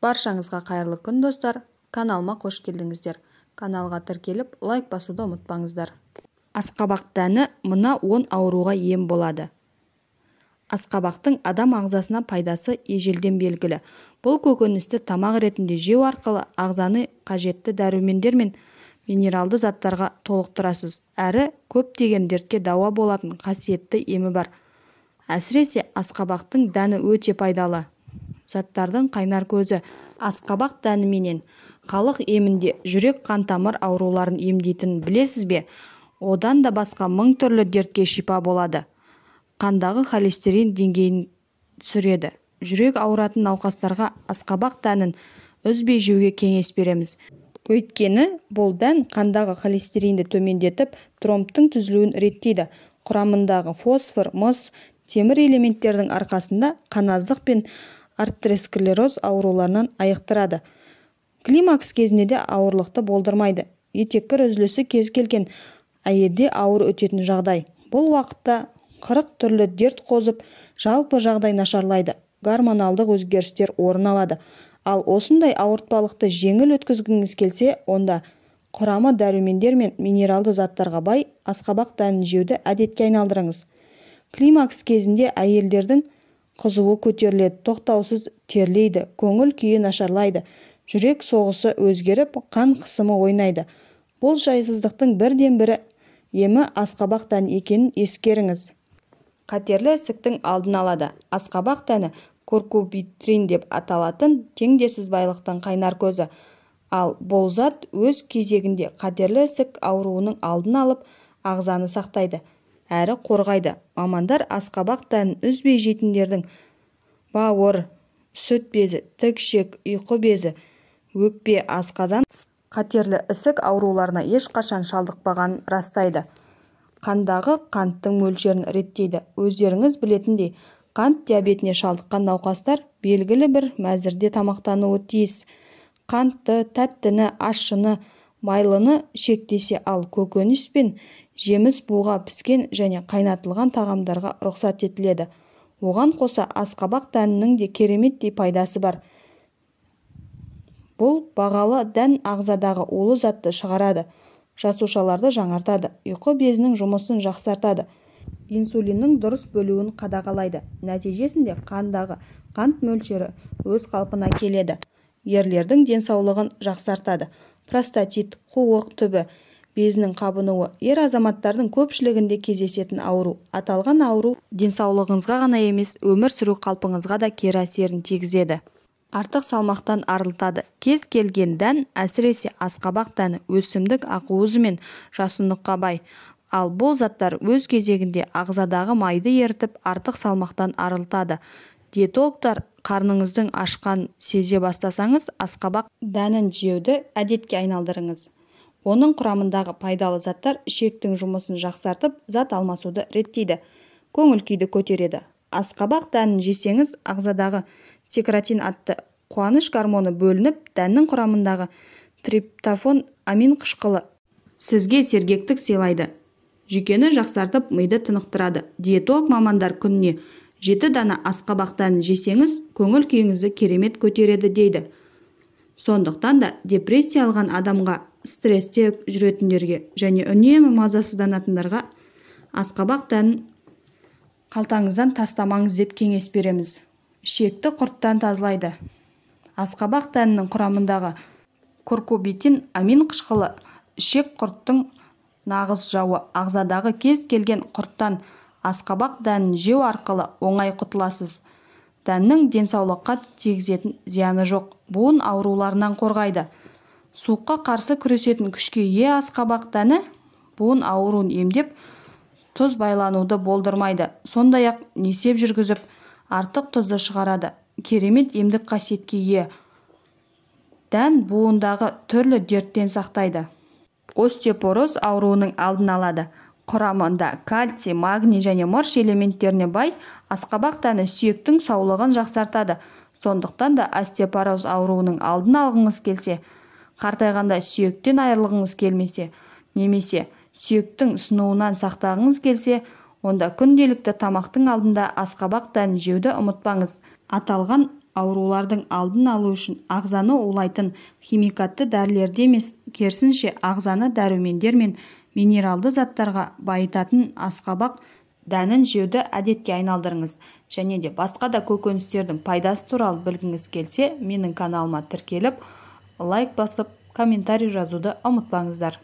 Баршаңызға қайырлы күн достар, каналыма қош келдіңіздер. Каналға тіркеліп, лайк басуды ұмытпаңыздар. Асқабақ дәні мына 10 ауруға ем болады. Асқабақтың адам ағзасына пайдасы ежелден белгілі. Бұл көкөністі тамақ ретінде жеу арқылы ағзаны қажетті дәрумендер мен минералды заттарға толықтырасыз. Әрі көптеген дертке дауа болатын қасиетті емі бар. Әсіресе асқабақтың дәні өте пайдалы. Заттардың қайнар көзі. Асқабақ дәніменен халық емінде жүрек қан тамыр ауруларын емдейтінін білесіз бе? Одан да басқа 1000 түрлі дертке шипа болады. Қандағы холестерин деңгейін түсіреді. Жүрек ауыратын науқастарға асқабақ дәнін үзбей жеуге кеңес береміз. Өйткені бұл дән қандағы холестеринді төмендетіп, тромбтың түзілуін реттейді. Құрамындағы фосфор, мыс, темір элементтердің арқасында қаназдық пен артеросклероз ауруларынан айықтырады. Климакс кезінде де ауырлықты болдырмайды. Етеккір үзілісі кез келген әйелде ауыр өтетін жағдай. Бұл уақытта 40 түрлі дерт қозып, жалпы жағдай нашарлайды. Гормоналдық өзгерістер орын алады. Ал осындай ауыртпалықты жеңіл өткізгіңіз келсе, онда құрамы дәрумендер мен минералды заттарға бай асқабақ дәнін жеуді әдетке айналдырыңыз. Климакс кезінде әйелдердің қызуы көтеріледі, тоқтаусыз терлейді, көңіл күйі нашарлайды, жүрек соғысы өзгеріп, қан қысымы ойнайды. Бұл жайсыздықтың бірден бірі емі асқабақ дәні екенін ескеріңіз. Қатерлі ісіктің алдын алады. Асқабақ дәні куркубитрин деп аталатын теңдессіз байлықтың қайнар көзі. Ал бұл зат өз кезегінде қатерлі ісік ауруының алдын алып, ағзаны сақтайды, әрі қорғайды. Мамандар асқабақ дәнін үзбей жейтіндердің бауыр, сүт безі, тікшек, ұйқы безі, өкпе, асқазан қатерлі ісік ауруларына ешқашан шалдықпағанын растайды. Қандағы қанттың мөлшерін реттейді. Өздеріңіз білетіндей, қант диабетіне шалдыққан науқастар белгілі бір мәзірде тамақтануы тиіс. Қантты, тәттіні, ащыны, майлыны шектесе, ал көкөніс пен жеміс буға піскен және қайнатылған тағамдарға рұқсат етіледі. Оған қоса асқабақ дәнінің де кереметтей пайдасы бар. Бұл бағалы дән ағзадағы улы затты шығарады, жасушаларды жаңартады, ұйқы безінің жұмысын жақсартады, инсулиннің дұрыс бөлуін қадағалайды. Нәтижесінде қандағы қант мөлшері өз қалпына келеді. Ерлердің денсаулығын жақсартады. Простатит, қуық түбі безінің қабынуы ер азаматтардың көпшілігінде кездесетін ауру. Аталған ауру денсаулығыңызға ғана емес, өмір сүру қалпыңызға да кері әсерін тигізеді. Артық салмақтан арылтады. Кез келген дән, әсіресе асқабақ дәні өсімдік ақуызы мен жасындыққа бай. Ал бұл заттар өз кезегінде ағзадағы майды ерітіп, артық салмақтан арылтады. Диетологтар қарныңыздың ашқан сезе бастасаңыз, асқабақ дәнін жеуді әдетке айналдырыңыз. Оның құрамындағы пайдалы заттар ішектің жұмысын жақсартып, зат алмасуды реттейді, көңіл күйді көтереді. Асқабақ дәнін жесеңіз, ағзадағы секротин атты қуаныш гормоны бөлініп, дәннің құрамындағы триптофан амин қышқылы сізге сергектік сыйлайды. Жүйкені жақсартып, миды тынықтырады. Диетолог мамандар күніне 7 дана асқабақ дәнін жесеңіз, көңіл күйіңізді керемет көтереді дейді. Сондықтан да депрессия алған адамға, стрессте жүретіндерге және үнемі мазасызданатындарға асқабақ дәнін қалтаңыздан тастамаңыз деп кеңес береміз. Ішекті құрттан тазалайды. Асқабақ дәнінің құрамындағы куркубитин амин қышқылы ішек құрттың нағыз жауы. Ағзадағы кез келген құрттан асқабақ дәнін жеу арқылы оңай құтыласыз. Дәннің денсаулыққа тигізетін зияны жоқ. Буын ауруларынан қорғайды. Суыққа қарсы күресетін күшке ие асқабақ дәні буын ауруын емдеп, тұз байлануды болдырмайды. Сондай-ақ несеп жүргізіп, артық тұзды шығарады. Керемет емдік қасиетке ие. Дән буындағы түрлі дерттен сақтайды. Остеопороз ауруының алдын алады. Құрамында кальций, магний және мырш элементтеріне бай асқабақ дәні сүйектің саулығын жақсартады. Сондықтан да остеопороз ауруының алдын алғыңыз келсе, қартайғанда сүйектен айырылғыңыз келмесе, немесе сүйектің сынуынан сақтағыңыз келсе, онда күнделікті тамақтың алдында асқабақ дәнін жеуді ұмытпаңыз. Аталған аурулардың алдын алу үшін ағзаны улайтын химикатты дәрілерді емес, керісінше ағзаны дәрумендер мен минералды заттарға байытатын асқабақ дәнін жеуді әдетке айналдырыңыз. Және де басқа да көкөністердің пайдасы туралы білгіңіз келсе, менің каналыма тіркеліп, лайк басып, комментарий жазуды ұмытпаңыздар.